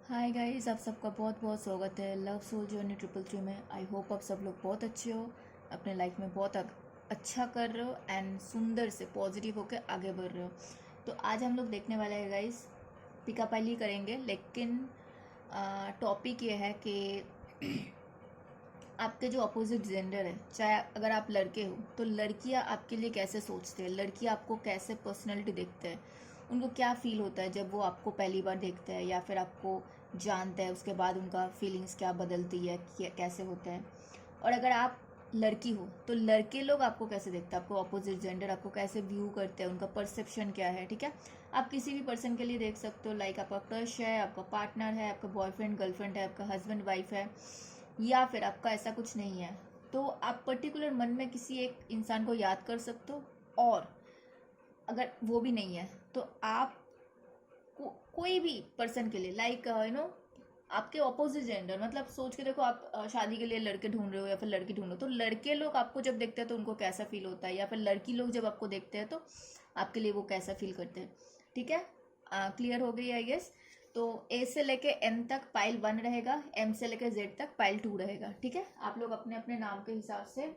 Hi guys, आप सबका बहुत बहुत स्वागत है लव सोल जर्नी 333 में। आई होप आप सब लोग बहुत अच्छे हो, अपने लाइफ में बहुत अच्छा कर रहे हो एंड सुंदर से पॉजिटिव होकर आगे बढ़ रहे हो। तो आज हम लोग देखने वाले हैं गाइस, पिकापाली करेंगे, लेकिन टॉपिक ये है कि आपके जो अपोजिट जेंडर है, चाहे अगर आप लड़के हो तो लड़कियां आपके लिए कैसे सोचते हैं, लड़की आपको कैसे पर्सनैलिटी देखते हैं, उनको क्या फील होता है जब वो आपको पहली बार देखते हैं या फिर आपको जानते हैं, उसके बाद उनका फीलिंग्स क्या बदलती है, कैसे होता है। और अगर आप लड़की हो तो लड़के लोग आपको कैसे देखते हैं, आपको अपोजिट जेंडर आपको कैसे व्यू करते हैं, उनका परसेप्शन क्या है। ठीक है, आप किसी भी पर्सन के लिए देख सकते हो, लाइक आपका क्रश है, आपका पार्टनर है, आपका बॉयफ्रेंड गर्लफ्रेंड है, आपका हस्बैंड वाइफ है, या फिर आपका ऐसा कुछ नहीं है, तो आप पर्टिकुलर मन में किसी एक इंसान को याद कर सकते हो। और अगर वो भी नहीं है तो आप कोई भी पर्सन के लिए, लाइक आपके ऑपोजिट जेंडर, मतलब सोच के देखो, आप शादी के लिए लड़के ढूंढ रहे हो या फिर लड़की ढूंढ रहे हो, तो लड़के लोग आपको जब देखते हैं तो उनको कैसा फील होता है, या फिर लड़की लोग जब आपको देखते हैं तो आपके लिए वो कैसा फील करते हैं। ठीक है, क्लियर हो गई आई गेस। तो ए से लेके एन तक पाइल 1 रहेगा, एम से लेके जेड तक पाइल 2 रहेगा। ठीक है, आप लोग अपने अपने नाम के हिसाब से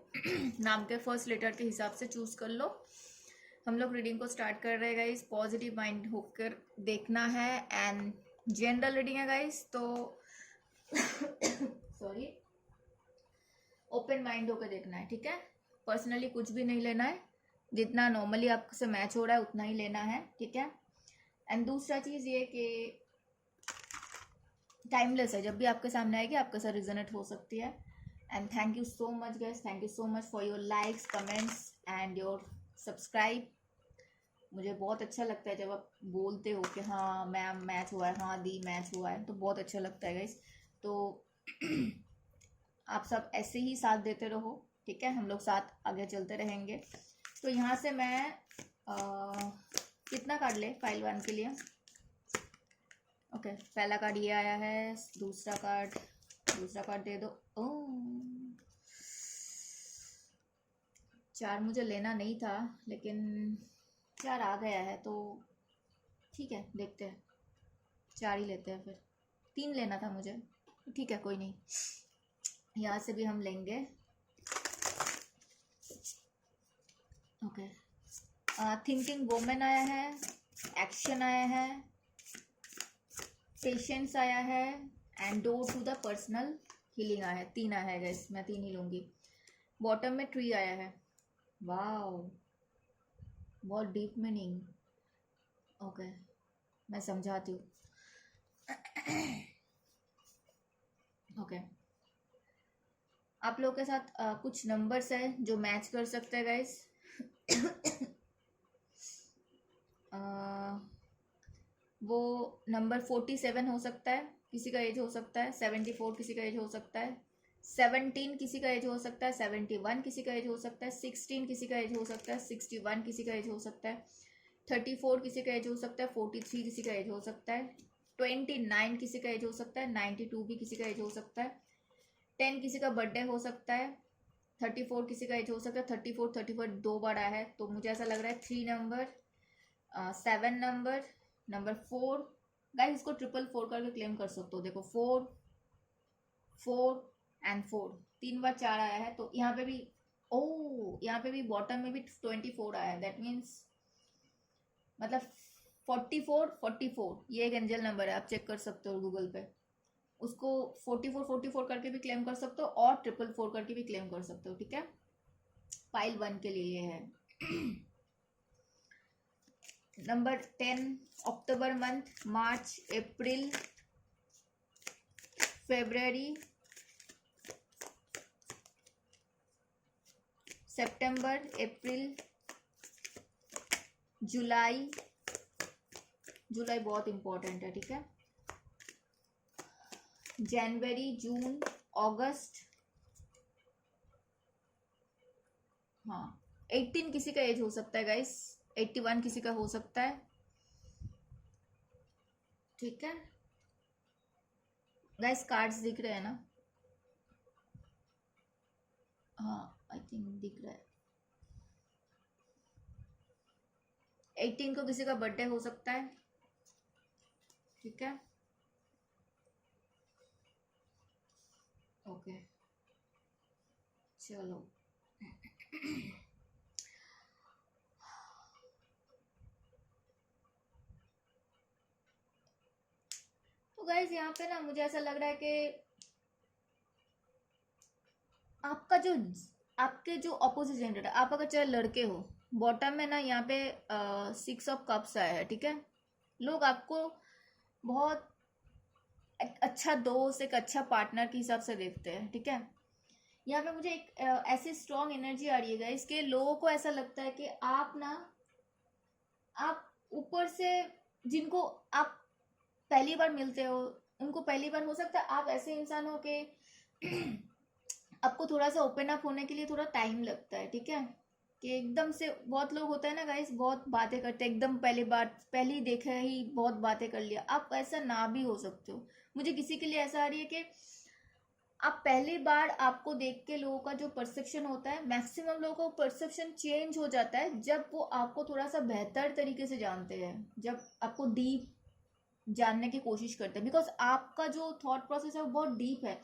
नाम के फर्स्ट लेटर के हिसाब से चूज कर लो। हम लोग रीडिंग को स्टार्ट कर रहे हैं गाइस, पॉजिटिव माइंड होकर देखना है एंड जनरल रीडिंग है गाइस, तो सॉरी, ओपन माइंड होकर देखना है। ठीक है, पर्सनली कुछ भी नहीं लेना है, जितना नॉर्मली आपसे मैच हो रहा है उतना ही लेना है। ठीक है, एंड दूसरा चीज़ ये कि टाइमलेस है, जब भी आपके सामने आएगी आपके साथ रिजोनेट हो सकती है। And thank you so much guys, thank you so much for your likes, comments and your subscribe. मुझे बहुत अच्छा लगता है जब आप बोलते हो कि हाँ मैम मैच हुआ है, हाँ दी मैच हुआ है, तो बहुत अच्छा लगता है गाइस। तो आप सब ऐसे ही साथ देते रहो। ठीक है, हम लोग साथ आगे चलते रहेंगे। तो यहाँ से मैं कितना कार्ड ले फाइल 1 के लिए। ओके, पहला कार्ड ये आया है, दूसरा कार्ड दे दो। ओह, 4 मुझे लेना नहीं था, लेकिन 4 आ गया है तो ठीक है, देखते हैं, 4 ही लेते हैं फिर। 3 लेना था मुझे, ठीक है कोई नहीं, यहाँ से भी हम लेंगे। ओके, थिंकिंग वोमेन आया है, एक्शन आया है, पेशेंस आया है and door to the personal healing आया है। 3 आया है गैस, मैं 3 ही लूँगी। बॉटम में ट्री आया है, वाओ, बहुत डीप मीनिंग। ओके, मैं समझाती हूँ। ओके, आप लोगों के साथ कुछ नंबर्स है जो मैच कर सकते हैं गाइस। वो नंबर 47 हो सकता है, किसी का एज हो सकता है, 74 किसी का एज हो सकता है, 17 किसी का एज हो सकता है, 71 किसी का एज हो सकता है, 16 किसी का एज हो सकता है, 61 किसी का एज हो सकता है, 34 किसी का एज हो सकता है, 43 किसी का एज हो सकता है, 29 किसी का एज हो सकता है, 92 भी किसी का एज हो सकता है, 10 किसी का बर्थडे हो सकता है, 34 किसी का एज हो सकता है। 34 दो बार आया है, तो मुझे ऐसा लग रहा है 3 नंबर, 7 नंबर, नंबर 4। गाइस इसको 444 करके क्लेम कर सकते हो। देखो 4 4 एंड 4, 3 बार 4 आया है, तो यहाँ पे भी, ओ यहाँ पे भी बॉटम में भी 24 आया है, दैट मीन्स मतलब 44 ये एक एंजल नंबर है, आप चेक कर सकते हो गूगल पे। उसको 44 करके भी क्लेम कर सकते हो और 444 करके भी क्लेम कर सकते हो। ठीक है, फाइल 1 के लिए ये है। नंबर 10, अक्टूबर मंथ, मार्च, अप्रैल, फेब्रवरी, सितंबर, अप्रैल, जुलाई, जुलाई बहुत इंपॉर्टेंट है। ठीक है, जनवरी, जून, अगस्त, हाँ 18 किसी का एज हो सकता है गाइस, 81 किसी का हो सकता है। ठीक है गाइस, कार्ड्स दिख रहे हैं ना? हाँ आई थिंक दिख रहा है। 18 को किसी का बर्थडे हो सकता है। ठीक है, ओके, चलो। तो गाइज यहाँ पे ना मुझे ऐसा लग रहा है कि आपका जो आपके जो अपोजिट जेंडर है, आप अगर चाहे लड़के हो, बॉटम में ना यहाँ पे 6 ऑफ कप्स आया है, ठीक है। लोग आपको बहुत एक अच्छा दोस्त, एक अच्छा पार्टनर के हिसाब से देखते हैं, ठीक है। यहाँ पे मुझे एक ऐसी स्ट्रॉन्ग एनर्जी आ रही है गाइस, इसके लोगों को ऐसा लगता है कि आप ना, आप ऊपर से जिनको आप पहली बार मिलते हो, उनको पहली बार हो सकता है आप ऐसे इंसान हो कि आपको थोड़ा सा ओपन अप होने के लिए थोड़ा टाइम लगता है, ठीक है। कि एकदम से बहुत लोग होता है ना गाइस, बहुत बातें करते हैं, एकदम पहली बार पहली देखा ही बहुत बातें कर लिया। आप ऐसा ना भी हो सकते हो। मुझे किसी के लिए ऐसा आ रही है कि आप पहली बार आपको देख के लोगों का जो परसेप्शन होता है, मैक्सिमम लोगों का परसेप्शन चेंज हो जाता है जब वो आपको थोड़ा सा बेहतर तरीके से जानते हैं, जब आपको डीप जानने की कोशिश करते हैं, बिकॉज आपका जो थॉट प्रोसेस है वो बहुत डीप है।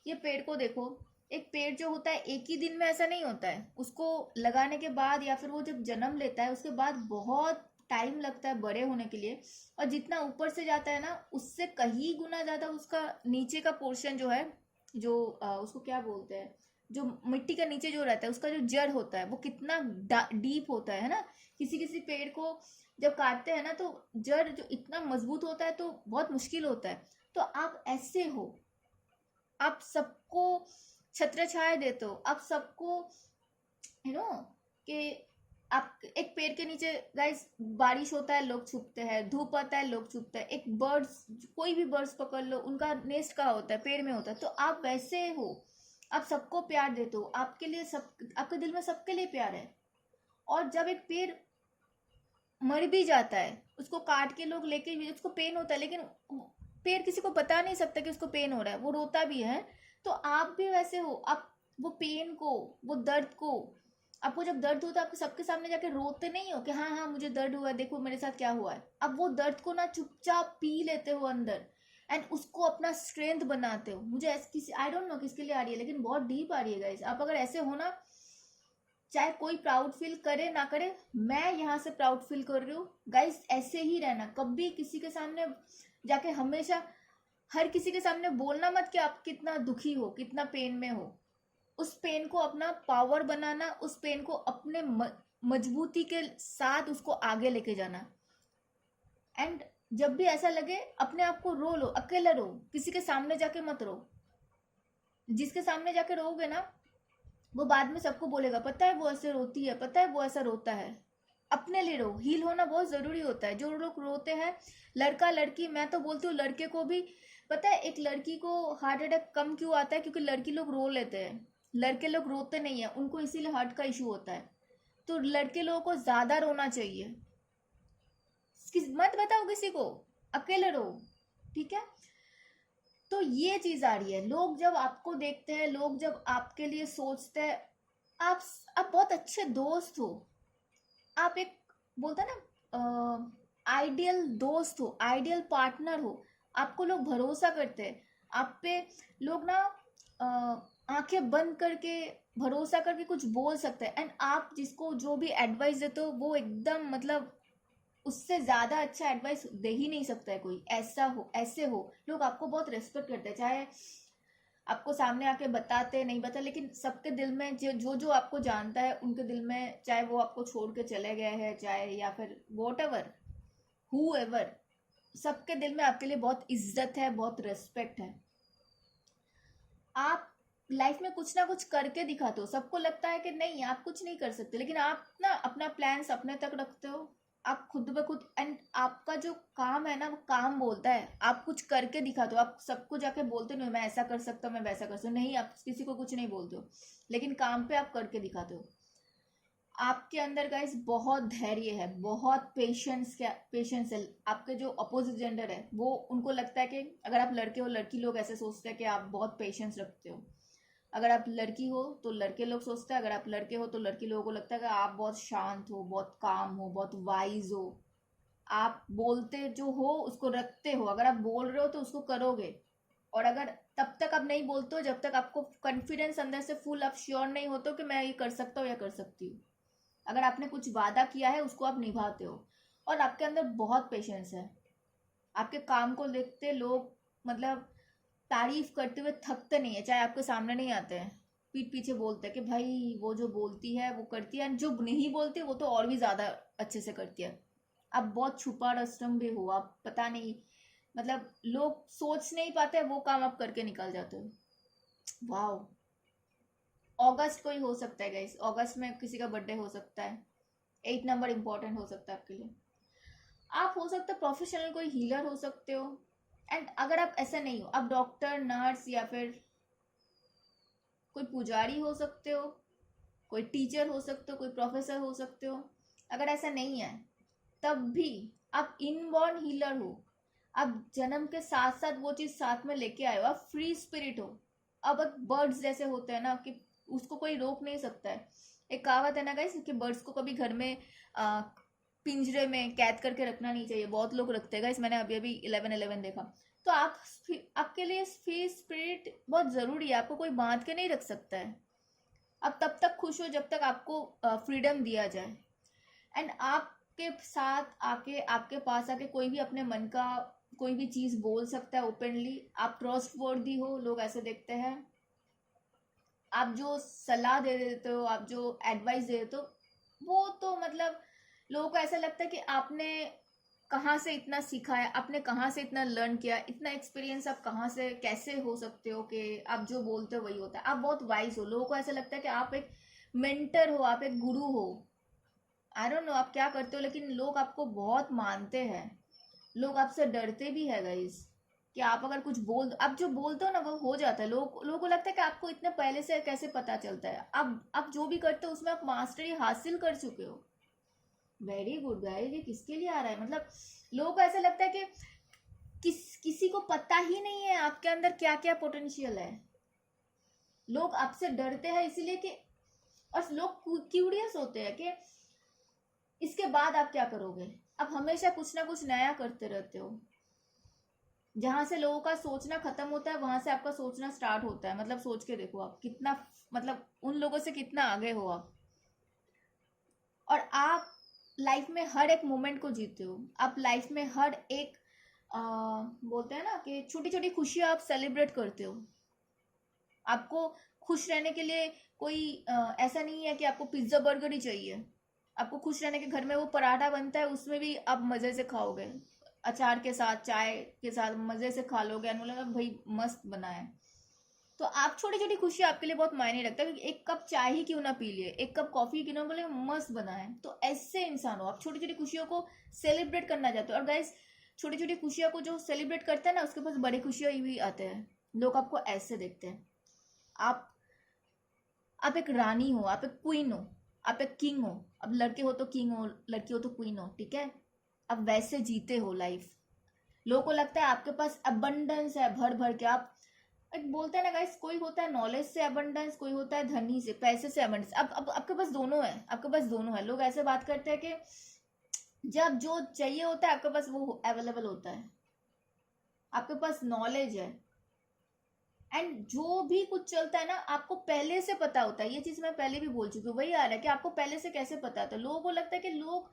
ये पेड़ को देखो, एक पेड़ जो होता है एक ही दिन में ऐसा नहीं होता है, उसको लगाने के बाद या फिर वो जब जन्म लेता है उसके बाद बहुत टाइम लगता है बड़े होने के लिए। और जितना ऊपर से जाता है ना, उससे कहीं गुना ज़्यादा उसका नीचे का पोर्शन जो है, जो उसको क्या बोलते हैं, जो मिट्टी का नीचे जो रहता है उसका जो जड़ होता है वो कितना डीप होता है ना। किसी किसी पेड़ को जब काटते हैं ना तो जड़ जो इतना मजबूत होता है तो बहुत मुश्किल होता है। तो आप ऐसे हो, आप सबको छत्र छाया देते हो, आप सबको यू नो कि आप एक पेड़ के नीचे गाइस, बारिश होता है लोग छुपते हैं, धूप आता है लोग छुपते हैं, एक बर्ड्स, कोई भी बर्ड्स पकड़ लो, उनका नेस्ट कहाँ होता है, पेड़ में होता है। तो आप वैसे हो, आप सबको प्यार देते हो, आपके लिए सब, आपके दिल में सबके लिए प्यार है। और जब एक पेड़ मर भी जाता है, उसको काट के लोग लेके भी, उसको पेन होता है, लेकिन पेड़ किसी को बता नहीं सकता कि उसको पेन हो रहा है, वो रोता भी है। तो आप भी वैसे हो, आप वो पेन को, वो दर्द को, आपको जब दर्द होता है आपके सबके सामने जाके रोते नहीं हो कि हाँ हाँ मुझे दर्द हुआ है, देखो मेरे साथ क्या हुआ है। अब वो दर्द को ना चुपचाप पी लेते हो अंदर, एंड उसको अपना स्ट्रेंथ बनाते हो। मुझे ऐसे किसी, आई डोंट नो किसके लिए आ रही है, लेकिन बहुत डीप आ रही है गाइस। आप अगर ऐसे हो ना, चाहे कोई प्राउड फील करे ना करे, मैं यहाँ से प्राउड फील कर रही हूँ गाइस। ऐसे ही रहना, कभी किसी के सामने जाके, हमेशा हर किसी के सामने बोलना मत कि आप कितना दुखी हो, कितना पेन में हो। उस पेन को अपना पावर बनाना, उस पेन को अपने मजबूती के साथ उसको आगे लेके जाना। एंड जब भी ऐसा लगे अपने आप को रो लो, अकेले रो, किसी के सामने जाके मत रो। जिसके सामने जाके रोगे ना, वो बाद में सबको बोलेगा पता है वो ऐसे रोती है, पता है वो ऐसा रोता है। अपने लिए रो, हील होना बहुत जरूरी होता है। जो लोग रोते हैं, लड़का लड़की, मैं तो बोलती हूँ लड़के को भी। पता है एक लड़की को हार्ट अटैक कम क्यों आता है? क्योंकि लड़की लोग रो लेते हैं, लड़के लोग रोते नहीं है, उनको इसीलिए हार्ट का इशू होता है। तो लड़के लोगों को ज्यादा रोना चाहिए। मत बताओ किसी को, अकेले रहो, ठीक है। तो ये चीज आ रही है, लोग जब आपको देखते हैं, लोग जब आपके लिए सोचते हैं, आप आप बहुत अच्छे दोस्त हो, आप एक बोलते हैं ना आइडियल दोस्त हो, आइडियल पार्टनर हो। आपको लोग भरोसा करते हैं आप पे। लोग ना आंखें बंद करके, भरोसा करके कुछ बोल सकते हैं, एंड आप जिसको जो भी एडवाइस देते हो वो एकदम मतलब उससे ज्यादा अच्छा एडवाइस दे ही नहीं सकता है कोई। ऐसा हो, ऐसे हो, लोग आपको बहुत रेस्पेक्ट करते हैं, चाहे आपको सामने आके बताते नहीं बता, लेकिन सबके दिल में जो जो जो आपको जानता है उनके दिल में, चाहे वो आपको छोड़ के चले गए हैं, चाहे या फिर वॉट एवर, हु एवर, सबके दिल में आपके लिए बहुत इज्जत है, बहुत रेस्पेक्ट है। आप लाइफ में कुछ ना कुछ करके दिखाते हो, सबको लगता है कि नहीं आप कुछ नहीं कर सकते, लेकिन आप ना अपना प्लान अपने तक रखते हो। आप खुद ब खुद, एंड आपका जो काम है ना वो काम बोलता है, आप कुछ करके दिखाते हो। आप सबको जाके बोलते नहीं मैं ऐसा कर सकता हूँ, मैं वैसा कर सकता हूँ, नहीं, आप किसी को कुछ नहीं बोलते हो, लेकिन काम पे आप करके दिखाते हो। आपके अंदर गाइस बहुत धैर्य है, बहुत पेशेंस है। आपके जो अपोजिट जेंडर है वो, उनको लगता है कि अगर आप लड़के हो, लड़की लोग ऐसे सोचते हैं कि आप बहुत पेशेंस रखते हो। अगर आप लड़की हो तो लड़के लोग सोचते हैं, अगर आप लड़के हो तो लड़की लोगों को लगता है कि आप बहुत शांत हो, बहुत काम हो, बहुत वाइज हो। आप बोलते जो हो उसको रखते हो, अगर आप बोल रहे हो तो उसको करोगे। और अगर तब तक आप नहीं बोलते हो जब तक आपको कॉन्फिडेंस अंदर से फुल आप श्योर नहीं होते हो कि मैं ये कर सकता हूँ या कर सकती हूँ। अगर आपने कुछ वादा किया है उसको आप निभाते हो और आपके अंदर बहुत पेशेंस है। आपके काम को देखते लोग मतलब तारीफ करते हुए थकते नहीं है, चाहे आपके सामने नहीं आते हैं, पीठ पीछे बोलते हैं कि भाई वो जो बोलती है वो करती है, जो नहीं बोलती वो तो और भी ज़्यादा अच्छे से करती है। आप बहुत छुपा रस्तम भी हो, आप पता नहीं मतलब लोग सोच नहीं पाते वो काम आप करके निकल जाते हो। वाह। अगस्त कोई हो सकता है गाइस, अगस्त में किसी का बर्थडे हो सकता है, 8 नंबर इंपॉर्टेंट हो सकता है आपके लिए। आप हो सकता है प्रोफेशनल कोई हीलर हो सकते हो। एंड अगर आप ऐसा नहीं हो, आप डॉक्टर नर्स या फिर कोई पुजारी हो सकते हो, कोई टीचर हो सकते हो, कोई प्रोफेसर हो सकते हो। अगर ऐसा नहीं है तब भी आप इनबॉर्न हीलर हो। आप जन्म के साथ साथ वो चीज साथ में लेके आए हो, आप फ्री स्पिरिट हो। अब बर्ड्स जैसे होते हैं ना कि उसको कोई रोक नहीं सकता है। एक कहावत है ना गाइस कि बर्ड्स को कभी घर में आ, पिंजरे में कैद करके रखना नहीं चाहिए, बहुत लोग रखते हैं गाइस, मैंने अभी अभी 11/11 देखा। तो आपके लिए फ्री स्पिरिट बहुत जरूरी है, आपको कोई बांध के नहीं रख सकता है। आप तब तक खुश हो जब तक आपको फ्रीडम दिया जाए। एंड आपके साथ आके आपके पास आके कोई भी अपने मन का कोई भी चीज बोल सकता है ओपनली। आप ट्रस्ट वर्दी हो, लोग ऐसे देखते हैं। आप जो सलाह दे देते हो, आप जो एडवाइस दे देते हो, वो तो मतलब लोगों को ऐसा लगता है कि आपने कहाँ से इतना सीखा है, आपने कहाँ से इतना लर्न किया, इतना एक्सपीरियंस आप कहाँ से कैसे हो सकते हो कि आप जो बोलते हो वही होता है। आप बहुत वाइज हो, लोगों को ऐसा लगता है कि आप एक मेंटर हो, आप एक गुरु हो। आई डोंट नो आप क्या करते हो, लेकिन लोग आपको बहुत मानते हैं। लोग आपसे डरते भी है गाइस कि आप अगर कुछ बोल दो, आप जो बोलते हो ना वो हो जाता है। लोगों को लगता है कि आपको इतने पहले से कैसे पता चलता है, आप जो भी करते हो उसमें आप मास्टरी हासिल कर चुके हो। वेरी गुड गाइस, ये किसके लिए आ रहा है, मतलब लोगों को ऐसा लगता है कि किसी को पता ही नहीं है आपके अंदर क्या क्या पोटेंशियल है। लोग आपसे डरते हैं इसीलिए कि, और लोग क्यूरियस होते हैं कि इसके बाद आप क्या करोगे। आप हमेशा कुछ ना कुछ नया करते रहते हो। जहां से लोगों का सोचना खत्म होता है वहां से आपका सोचना स्टार्ट होता है। मतलब सोच के देखो आप कितना, मतलब उन लोगों से कितना आगे हो आप। और आप लाइफ में हर एक मोमेंट को जीते हो। आप लाइफ में हर एक बोलते हैं ना कि छोटी छोटी खुशियां आप सेलिब्रेट करते हो। आपको खुश रहने के लिए कोई ऐसा नहीं है कि आपको पिज्जा बर्गर ही चाहिए। आपको खुश रहने के घर में वो पराठा बनता है, उसमें भी आप मजे से खाओगे, अचार के साथ चाय के साथ मजे से खा लोगे, बोलेगा भाई मस्त बना है। तो आप छोटी छोटी खुशी आपके लिए बहुत मायने रखता है। एक कप चाय ही क्यों ना पी लिए, एक कप कॉफी क्यों ना, बोले मस्त बना है। तो ऐसे इंसान हो आप, छोटी छोटी खुशियों को सेलिब्रेट करना चाहते हो। और गाइस छोटी छोटी खुशियों को जो सेलिब्रेट करता है ना उसके पास बड़ी खुशियां भी आते हैं। लोग आपको ऐसे देखते हैं। आप आप एक रानी हो, आप एक क्वीन हो, आप एक किंग हो। अब लड़के हो तो किंग हो, लड़की हो तो क्वीन हो, ठीक है। अब वैसे जीते हो लाइफ। लोगों को लगता है आपके पास अबंडेंस है भर भर के। आप एक बोलते हैं ना गाइस, कोई होता है नॉलेज से अबंडेंस, कोई होता है धनी से पैसे से अबंडेंस। अब आपके पास दोनों है, आपके पास दोनों है। लोग ऐसे बात करते हैं कि जब जो चाहिए होता है आपके पास वो अवेलेबल होता है। आपके पास नॉलेज है एंड जो भी कुछ चलता है ना आपको पहले से पता होता है। ये चीज मैं पहले भी बोल चुकी हूँ, वही आ रहा है कि आपको पहले से कैसे पता था। लोगों को लगता है कि लोग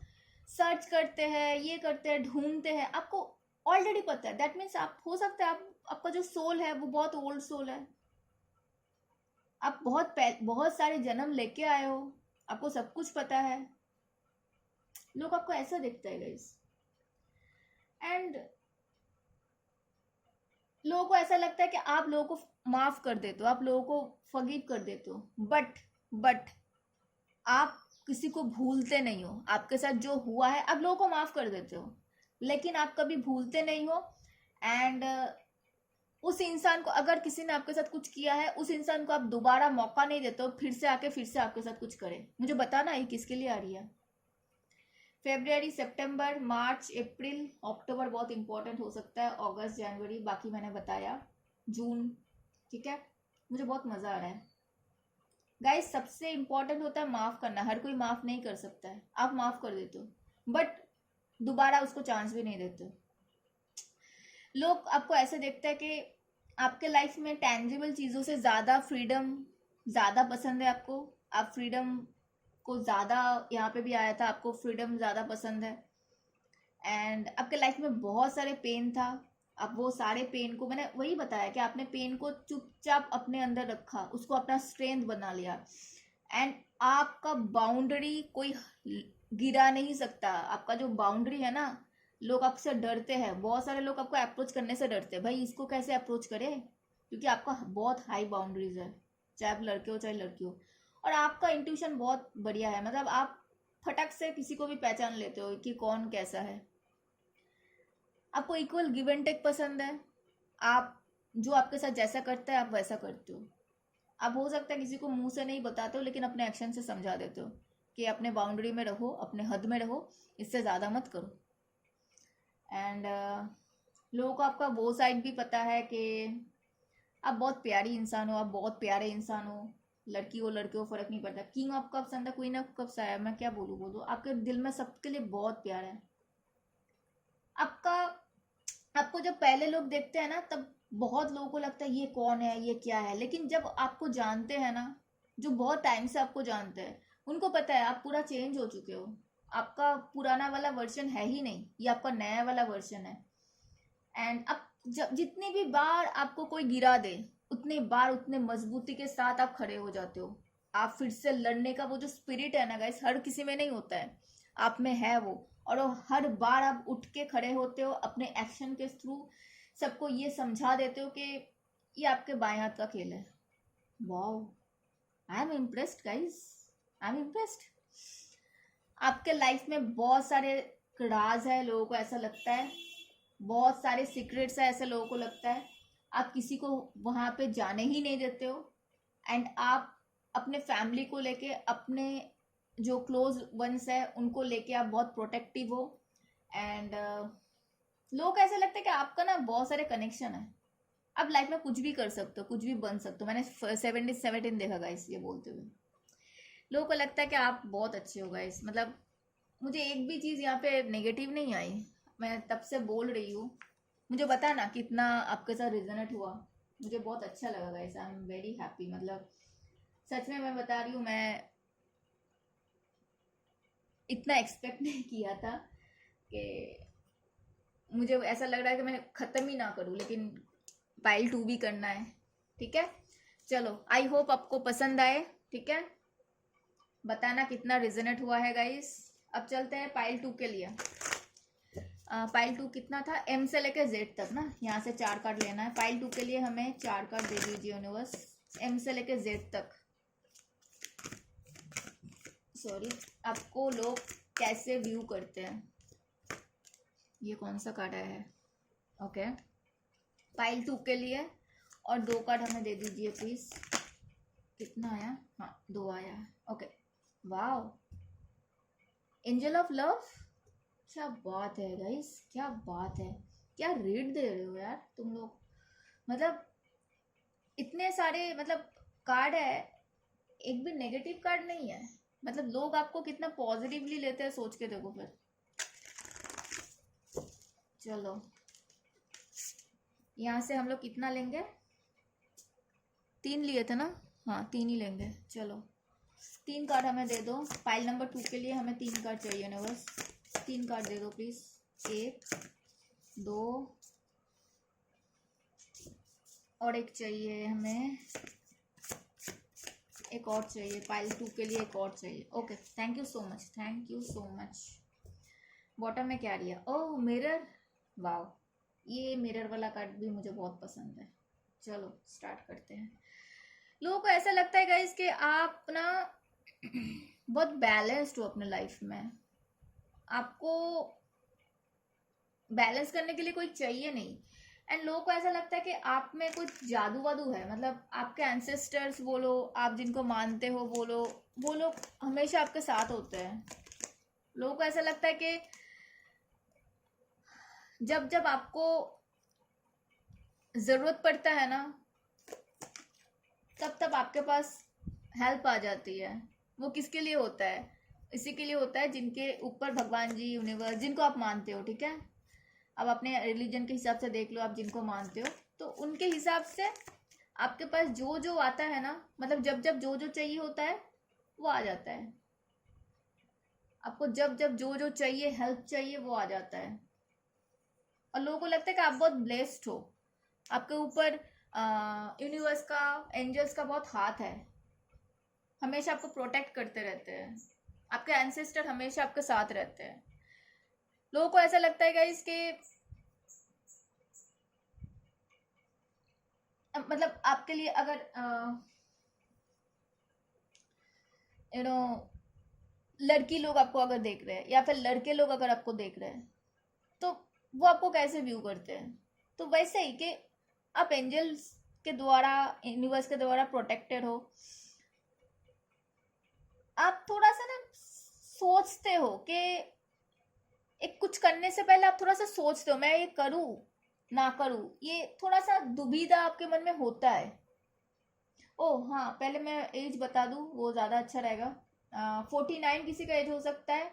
सर्च करते हैं, ये करते हैं, ढूंढते हैं, आपको ऑलरेडी पता है। दैट मीन्स आप हो सकता है आपका जो सोल है वो बहुत ओल्ड सोल है। आप बहुत सारे जन्म लेके आए हो, आपको सब कुछ पता है। लोग आपको ऐसा देखता है गाइस। एंड लोगों को ऐसा लगता है कि आप लोगों को माफ कर देते हो, आप लोगों को फॉरगिव कर देते हो। बट आप किसी को भूलते नहीं हो। आपके साथ जो हुआ है आप लोगों को माफ कर देते हो, लेकिन आप कभी भूलते नहीं हो। एंड उस इंसान को, अगर किसी ने आपके साथ कुछ किया है, उस इंसान को आप दोबारा मौका नहीं देते हो फिर से आपके साथ कुछ करे। मुझे बताना ये किसके लिए आ रही है। फेब्रुअरी, सितंबर, मार्च, अप्रैल, अक्टूबर बहुत इंपॉर्टेंट हो सकता है, अगस्त, जनवरी बाकी मैंने बताया, जून, ठीक है। मुझे बहुत मजा आ रहा है गाइस। सबसे इंपॉर्टेंट होता है माफ करना। हर कोई माफ नहीं कर सकता है, आप माफ कर देते हो बट दोबारा उसको चांस भी नहीं देते हो। लोग आपको ऐसे देखते हैं कि आपके लाइफ में टेंजिबल चीज़ों से ज़्यादा फ्रीडम ज़्यादा पसंद है आपको। आप फ्रीडम को ज़्यादा, यहाँ पे भी आया था, आपको फ्रीडम ज़्यादा पसंद है। एंड आपके लाइफ में बहुत सारे पेन था, आप वो सारे पेन को, मैंने वही बताया कि आपने पेन को चुपचाप अपने अंदर रखा, उसको अपना स्ट्रेंथ बना लिया। एंड आपका बाउंड्री कोई गिरा नहीं सकता। आपका जो बाउंड्री है ना, लोग आपसे डरते हैं, बहुत सारे लोग आपको अप्रोच करने से डरते हैं, भाई इसको कैसे अप्रोच करे, क्योंकि आपका बहुत हाई बाउंड्रीज है, चाहे आप लड़के हो चाहे लड़की हो। और आपका इंट्यूशन बहुत बढ़िया है, मतलब आप फटक से किसी को भी पहचान लेते हो कि कौन कैसा है। आपको इक्वल गिव एंड टेक पसंद है। आप जो आपके साथ जैसा करता है आप वैसा करते हो। आप हो सकता है किसी को मुंह से नहीं बताते हो, लेकिन अपने एक्शन से समझा देते हो कि अपने बाउंड्री में रहो, अपने हद में रहो, इससे ज़्यादा मत करो। एंड लोगों को आपका वो साइड भी पता है कि आप बहुत प्यारी इंसान हो, आप बहुत प्यारे इंसान हो। लड़की हो लड़के हो फर्क नहीं पड़ता। King of cups and the queen of cups आया, मैं क्या बोलूँ, बोलो। आपके दिल में सबके लिए बहुत प्यार है। आपका आपको जब पहले लोग देखते हैं ना, तब बहुत लोगों को लगता है ये कौन है, ये क्या है। लेकिन जब आपको जानते हैं ना, जो बहुत टाइम से आपको जानते हैं, उनको पता है आप पूरा चेंज हो चुके हो। आपका पुराना वाला वर्जन है ही नहीं, ये आपका नया वाला वर्जन है। एंड अब जब जितनी भी बार आपको कोई गिरा दे, उतनी बार उतने मजबूती के साथ आप खड़े हो जाते हो। आप फिर से लड़ने का वो जो स्पिरिट है ना गाइस, हर किसी में नहीं होता है, आप में है वो। और वो हर बार आप उठ के खड़े होते हो, अपने एक्शन के थ्रू सबको ये समझा देते हो कि ये आपके बाएं हाथ का खेल है। Wow, I am impressed guys, I am impressed. आपके लाइफ में बहुत सारे राज है, लोगों को ऐसा लगता है, बहुत सारे सीक्रेट्स है, ऐसे लोगों को लगता है। आप किसी को वहां पे जाने ही नहीं देते हो। एंड आप अपने फैमिली को लेके, अपने जो क्लोज वंस है उनको लेके आप बहुत प्रोटेक्टिव हो। एंड लोगों को ऐसा लगता है कि आपका ना बहुत सारे कनेक्शन है, आप लाइफ में कुछ भी कर सकते हो, कुछ भी बन सकते हो। मैंने 17 देखा गाइस ये बोलते हुए। लोगों को लगता है कि आप बहुत अच्छे हो गाइस, मतलब मुझे एक भी चीज़ यहाँ पे नेगेटिव नहीं आई। मैं तब से बोल रही हूँ, मुझे पता ना कितना आपके साथ रिजनेट हुआ। मुझे बहुत अच्छा लगा guys, I am very happy. मतलब सच में मैं बता रही हूँ, मैं इतना एक्सपेक्ट नहीं किया था कि, मुझे ऐसा लग रहा है कि मैं ख़त्म ही ना करूँ, लेकिन पाइल 2 भी करना है। ठीक है, चलो, आई होप आपको पसंद आए। ठीक है, बताना कितना रिजनेट हुआ है गाइस। अब चलते हैं पाइल 2 के लिए। पाइल 2 कितना था, एम से लेकर जेड तक ना, यहाँ से 4 कार्ड लेना है। पाइल 2 के लिए हमें 4 कार्ड दे दीजिए यूनिवर्स, एम से लेकर जेड तक। सॉरी, आपको लोग कैसे व्यू करते हैं, ये कौन सा कार्ड आया है। ओके, पाइल 2 के लिए और 2 कार्ड हमें दे दीजिए प्लीज। कितना आया, हाँ 2 आया। Okay, wow, angel of love, क्या बात है गाइस, क्या बात है, क्या रेट दे रहे हो यार तुम लोग। मतलब इतने सारे, मतलब कार्ड है, एक भी नेगेटिव कार्ड नहीं है। मतलब लोग आपको कितना पॉजिटिवली लेते हैं, सोच के देखो फिर। चलो, यहाँ से हम लोग कितना लेंगे, 3 लिए थे ना, हाँ 3 ही लेंगे। चलो, 3 कार्ड हमें दे दो। पाइल नंबर 2 के लिए हमें 3 कार्ड चाहिए यूनिवर्स, 3 कार्ड दे दो प्लीज। 1 2 और 1 चाहिए हमें, एक और चाहिए। पाइल 2 के लिए एक और चाहिए। Okay, thank you so much, thank you so much. Bottom में क्या लिया, ओह मिरर, वाओ, ये मिरर वाला कार्ड भी मुझे बहुत पसंद है। चलो स्टार्ट करते हैं। लोगों को ऐसा लगता है गाइस कि आप ना बहुत बैलेंस्ड हो अपने लाइफ में, आपको बैलेंस करने के लिए कोई चाहिए नहीं। एंड लोगों को ऐसा लगता है कि आप में कुछ जादू वादू है, मतलब आपके एंसेस्टर्स बोलो, आप जिनको मानते हो बोलो, वो लोग हमेशा आपके साथ होते हैं। लोगों को ऐसा लगता है कि जब जब आपको ज़रूरत पड़ता है ना, तब तब आपके पास हेल्प आ जाती है। वो किसके लिए होता है, इसी के लिए होता है जिनके ऊपर भगवान जी, यूनिवर्स, जिनको आप मानते हो। ठीक है, अब अपने रिलीजन के हिसाब से देख लो, आप जिनको मानते हो, तो उनके हिसाब से आपके पास जो जो आता है ना, मतलब जब जब जो जो चाहिए होता है वो आ जाता है। आपको जब जब जो जो चाहिए, हेल्प चाहिए, वो आ जाता है। और लोगों को लगता है कि आप बहुत ब्लेस्ड हो, आपके ऊपर यूनिवर्स का, एंजल्स का बहुत हाथ है, हमेशा आपको प्रोटेक्ट करते रहते हैं, आपके एंसेस्टर हमेशा आपके साथ रहते हैं। लोगों को ऐसा लगता है गाइस कि मतलब आपके लिए अगर यू नो लड़की लोग आपको अगर देख रहे हैं या फिर लड़के लोग अगर आपको देख रहे हैं, तो वो आपको कैसे व्यू करते हैं? तो वैसे ही कि आप एंजल्स के द्वारा, यूनिवर्स के द्वारा प्रोटेक्टेड हो। आप थोड़ा सा ना सोचते हो कि एक कुछ करने से पहले आप थोड़ा सा सोचते हो, मैं ये करूं ना करूं, ये थोड़ा सा दुविधा आपके मन में होता है। ओह हाँ, पहले मैं एज बता दूं, वो ज़्यादा अच्छा रहेगा। 49 किसी का एज हो सकता है,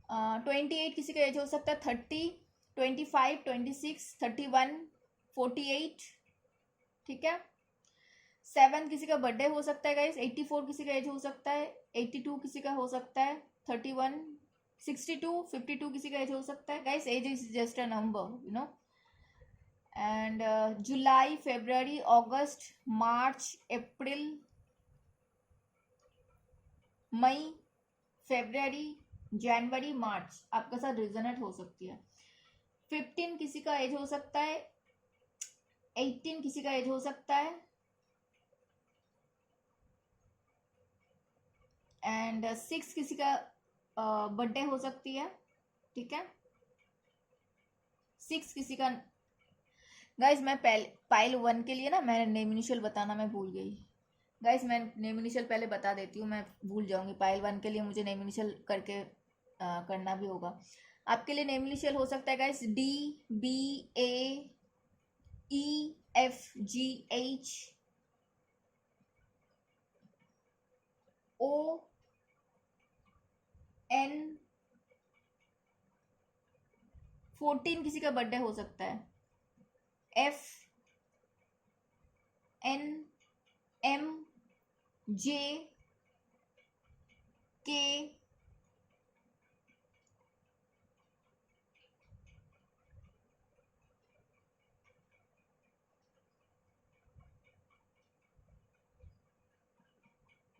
28 किसी का एज हो सकता है, 30, 25, 26, 31, 48, ठीक है। 7 किसी का बर्थडे हो सकता है गाइस, 84 किसी का एज हो सकता है, 82 किसी का हो सकता है, 31, 62, 52 किसी का एज हो सकता है guys. Age is just a number, you know. And जुलाई, फरवरी, अगस्त, मार्च, अप्रैल, मई, फरवरी, जनवरी, मार्च आपके साथ रिजनेट हो सकती है। 15 किसी का एज हो सकता है, 18 किसी का एज हो सकता है, एंड 6 किसी का बर्थडे हो सकती है, ठीक है। 6 किसी का। गाइज मैं पाइल 1 के लिए ना, मैं नेम इनिशियल बताना मैं भूल गई। गाइज मैं नेम इनिशियल पहले बता देती हूँ, मैं भूल जाऊंगी। पाइल 1 के लिए मुझे नेम इनिशियल करके करना भी होगा। आपके लिए नेम इनिशियल हो सकता है गाइज DBAEFGH, 14 किसी का बर्थडे हो सकता है, FNMJK,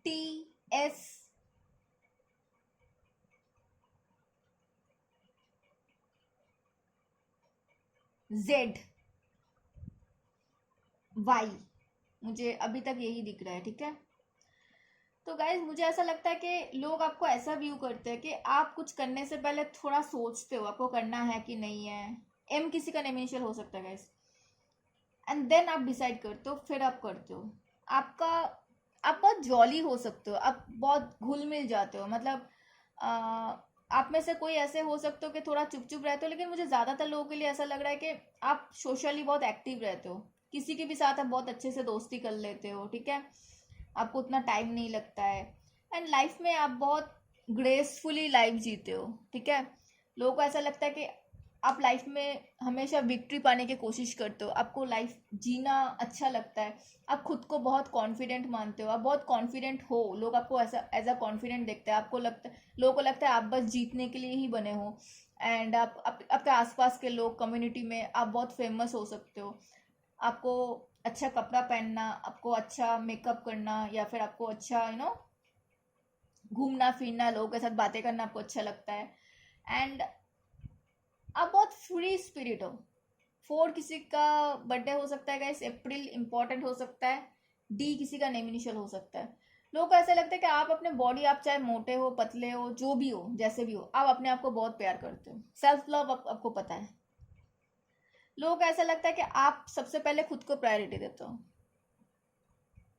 TS, Z, Y। मुझे अभी तक यही दिख रहा है, ठीक है। तो गाइज मुझे ऐसा लगता है कि लोग आपको ऐसा व्यू करते हैं कि आप कुछ करने से पहले थोड़ा सोचते हो आपको करना है कि नहीं है। M किसी का नेम इनिशियल हो सकता है गाइज, एंड देन आप डिसाइड करते हो, फिर आप करते हो। आपका आप बहुत जॉली हो सकते हो, आप बहुत घुल मिल जाते हो, मतलब आप में से कोई ऐसे हो सकते हो कि थोड़ा चुप चुप रहते हो, लेकिन मुझे ज़्यादातर लोगों के लिए ऐसा लग रहा है कि आप सोशली बहुत एक्टिव रहते हो, किसी के भी साथ आप बहुत अच्छे से दोस्ती कर लेते हो, ठीक है। आपको उतना टाइम नहीं लगता है, एंड लाइफ में आप बहुत ग्रेसफुली लाइफ जीते हो, ठीक है। लोगों को ऐसा लगता है कि आप लाइफ में हमेशा विक्ट्री पाने की कोशिश करते हो, आपको लाइफ जीना अच्छा लगता है, आप खुद को बहुत कॉन्फिडेंट मानते हो, आप बहुत कॉन्फिडेंट हो, लोग आपको ऐसा एज अ कॉन्फिडेंट देखते हैं। आपको लगता है, लोगों को लगता है आप बस जीतने के लिए ही बने हो, एंड आपके आसपास के लोग, कम्युनिटी में आप बहुत फेमस हो सकते हो। आपको अच्छा कपड़ा पहनना, आपको अच्छा मेकअप करना, या फिर आपको अच्छा घूमना फिरना, लोगों के साथ बातें करना आपको अच्छा लगता है, एंड आप बहुत फ्री स्पिरिट हो। 4 किसी का बर्थडे हो सकता है गाइस, अप्रैल इंपॉर्टेंट हो सकता है, D किसी का नेम इनिशियल हो सकता है। लोगों को ऐसा लगता है कि आप अपने बॉडी, आप चाहे मोटे हो, पतले हो, जो भी हो, जैसे भी हो, आप अपने आप को बहुत प्यार करते हो, सेल्फ लव आपको पता है। लोगों को ऐसा लगता है कि आप सबसे पहले खुद को प्रायोरिटी देते हो,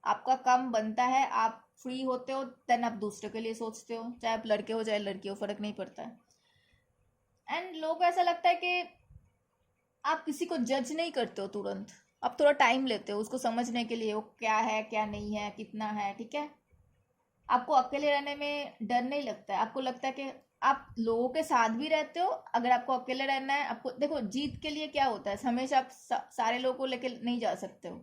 आपका काम बनता है, आप फ्री होते हो, देन आप दूसरे के लिए सोचते हो, चाहे आप लड़के हो चाहे लड़की हो, फर्क नहीं पड़ता है। एंड लोगों को ऐसा लगता है कि आप किसी को जज नहीं करते हो तुरंत, आप थोड़ा टाइम लेते हो उसको समझने के लिए, वो क्या है क्या नहीं है, कितना है, ठीक है। आपको अकेले रहने में डर नहीं लगता है, आपको लगता है कि आप लोगों के साथ भी रहते हो, अगर आपको अकेले रहना है, आपको देखो जीत के लिए क्या होता है, हमेशा आप सारे लोगों को लेके नहीं जा सकते हो।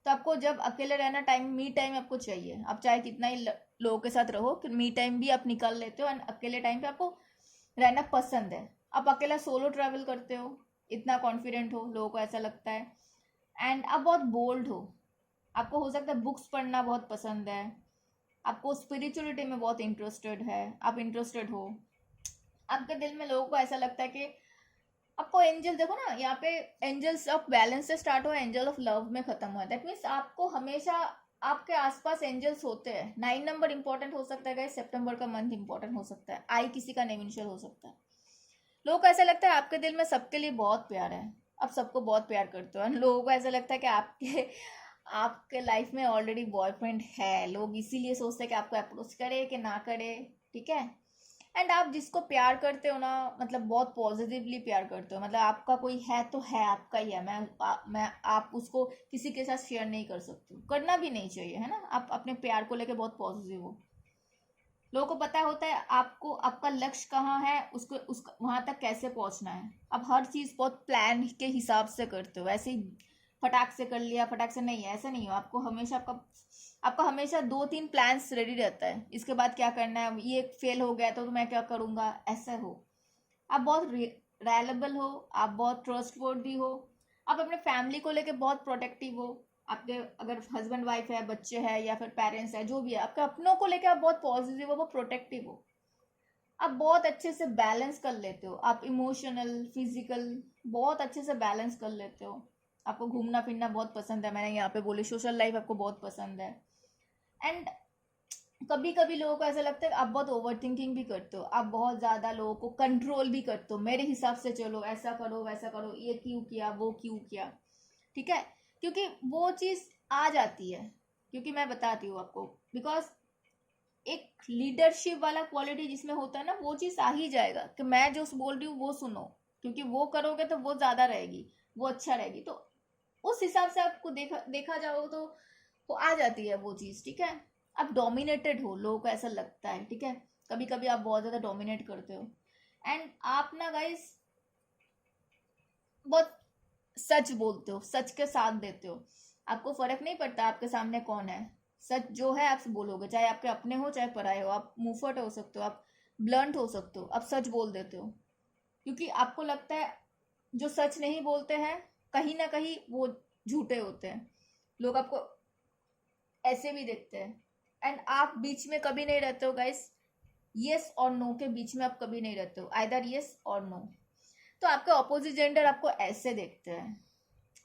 तो आपको जब अकेले रहना, टाइम, मी टाइम आपको चाहिए। आप चाहे कितना ही लोगों के साथ रहो, कि मी टाइम भी आप निकाल लेते हो, एंड अकेले टाइम पे आपको रहना पसंद है। आप अकेला सोलो ट्रैवल करते हो, इतना कॉन्फिडेंट हो, लोगों को ऐसा लगता है। एंड आप बहुत बोल्ड हो, आपको हो सकता है बुक्स पढ़ना बहुत पसंद है, आपको स्पिरिचुअलिटी में बहुत इंटरेस्टेड है, आप इंटरेस्टेड हो। आपके दिल में लोगों को ऐसा लगता है कि आपको एंजल, देखो ना यहाँ पे, एंजल्स ऑफ बैलेंस से स्टार्ट हुआ, एंजल ऑफ लव में खत्म हुआ। दैट मीन्स आपको हमेशा आपके आसपास एंजल्स होते हैं। 9 नंबर इंपॉर्टेंट हो सकता है, सितंबर का मंथ इंपॉर्टेंट हो सकता है, आई किसी का नेम इनिशियल हो सकता है। लोगों को ऐसा लगता है आपके दिल में सबके लिए बहुत प्यार है, आप सबको बहुत प्यार करते हो। लोगों को ऐसा लगता है कि आपके लाइफ में ऑलरेडी बॉयफ्रेंड है। लोग इसीलिए सोचते हैं कि आपको अप्रोच करे कि ना करे, ठीक है। एंड आप जिसको प्यार करते हो ना, मतलब बहुत पॉजिटिवली प्यार करते हो, मतलब आपका कोई है तो है, आपका ही है। मैं आप उसको किसी के साथ शेयर नहीं कर सकते, करना भी नहीं चाहिए, है ना। आप अपने प्यार को लेके बहुत पॉजिटिव हो। लोगों को पता होता है आपको, आपका लक्ष्य कहाँ है, उसको वहां तक कैसे पहुंचना है। आप हर चीज बहुत प्लान के हिसाब से करते हो, ऐसे ही फटाक से कर लिया, फटाक से नहीं है, ऐसा नहीं हो। आपको हमेशा आपका हमेशा 2-3 प्लान्स रेडी रहता है, इसके बाद क्या करना है, ये फेल हो गया तो मैं क्या करूंगा, ऐसा हो। आप बहुत रिलायबल हो, आप बहुत ट्रस्टवर्दी हो, आप अपने फैमिली को लेके बहुत प्रोटेक्टिव हो। आपके अगर हस्बैंड वाइफ है, बच्चे हैं, या फिर पेरेंट्स है, जो भी है, आपके अपनों को लेके आप बहुत पॉजिटिव हो, बहुत प्रोटेक्टिव हो। आप बहुत अच्छे से बैलेंस कर लेते हो, आप इमोशनल, फिजिकल बहुत अच्छे से बैलेंस कर लेते हो। आपको घूमना फिरना बहुत पसंद है, मैंने यहाँ पे बोली, सोशल लाइफ आपको बहुत पसंद है। एंड कभी कभी लोगों को ऐसा लगता है आप बहुत ओवर थिंकिंग भी करते हो, आप बहुत ज्यादा लोगों को कंट्रोल भी करते हो, मेरे हिसाब से चलो, ऐसा करो, वैसा करो, ये क्यों किया, वो क्यों किया, ठीक है। क्योंकि वो चीज आ जाती है, क्योंकि मैं बताती हूँ आपको, बिकॉज एक लीडरशिप वाला क्वालिटी जिसमें होता है ना, वो चीज आ ही जाएगा कि मैं जो बोल रही हूँ वो सुनो, क्योंकि वो करोगे तो वो ज्यादा रहेगी, वो अच्छा रहेगी। तो उस हिसाब से आपको देखा जाओ तो वो आ जाती है वो चीज, ठीक है। आप डोमिनेटेड हो, लोगों को ऐसा लगता है, ठीक है। कभी कभी आप बहुत ज्यादा डोमिनेट करते हो। एंड आप ना गाइस बहुत सच बोलते हो, सच के साथ देते हो। आपको फर्क नहीं पड़ता आपके सामने कौन है, सच जो है आप बोलोगे, चाहे आपके अपने हो चाहे पराए हो। आप मुंहफट हो सकते हो, आप ब्लंट हो सकते हो, आप सच बोल देते हो, क्योंकि आपको लगता है जो सच नहीं बोलते हैं कहीं ना कहीं वो झूठे होते हैं। लोग आपको ऐसे भी देखते हैं। एंड आप बीच में कभी नहीं रहते हो गाइस, यस और नो के बीच में आप कभी नहीं रहते हो, आइदर यस और नो। तो आपके ऑपोजिट जेंडर आपको ऐसे देखते हैं।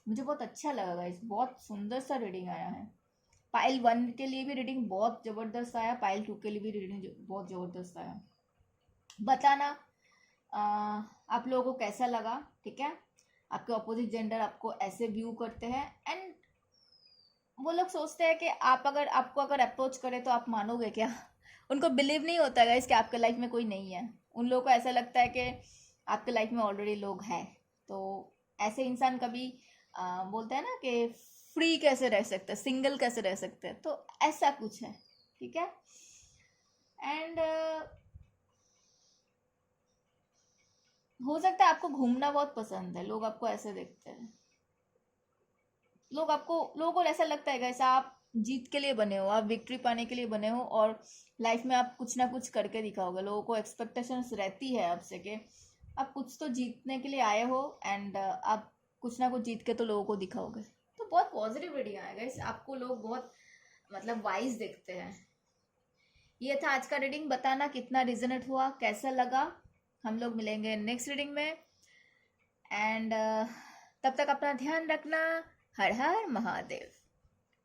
मुझे बहुत अच्छा लगा गाइस, बहुत सुंदर सा रीडिंग आया है। पाइल 1 के लिए भी रीडिंग बहुत जबरदस्त आया, पाइल 2 के लिए भी रीडिंग बहुत जबरदस्त आया। बताना आप लोगों को कैसा लगा, ठीक है। आपके ऑपोजिट जेंडर आपको ऐसे व्यू करते हैं, एंड वो लोग सोचते हैं कि आप अगर आपको अगर अप्रोच करे तो आप मानोगे क्या। उनको बिलीव नहीं होता है कि आपके लाइफ में कोई नहीं है। उन लोगों को ऐसा लगता है कि आपके लाइफ में ऑलरेडी लोग हैं। तो ऐसे इंसान कभी बोलते हैं ना कि फ्री कैसे रह सकते हैं, सिंगल कैसे रह सकते हैं, तो ऐसा कुछ है, ठीक है। एंड हो सकता है आपको घूमना बहुत पसंद है, लोग आपको ऐसे देखते हैं। लोगों को ऐसा लगता है कैसा आप जीत के लिए बने हो, आप विक्ट्री पाने के लिए बने हो, और लाइफ में आप कुछ ना कुछ करके दिखाओगे। लोगों को एक्सपेक्टेशंस रहती है आपसे कि आप कुछ तो जीतने के लिए आए हो, एंड आप कुछ ना कुछ जीत के तो लोगों को दिखाओगे। तो बहुत पॉजिटिव रीडिंग आएगा इस, आपको लोग बहुत मतलब वाइज देखते हैं। ये था आज का रीडिंग, बताना कितना रिजनेट हुआ, कैसा लगा। हम लोग मिलेंगे नेक्स्ट रीडिंग में, एंड तब तक अपना ध्यान रखना। हर हर महादेव।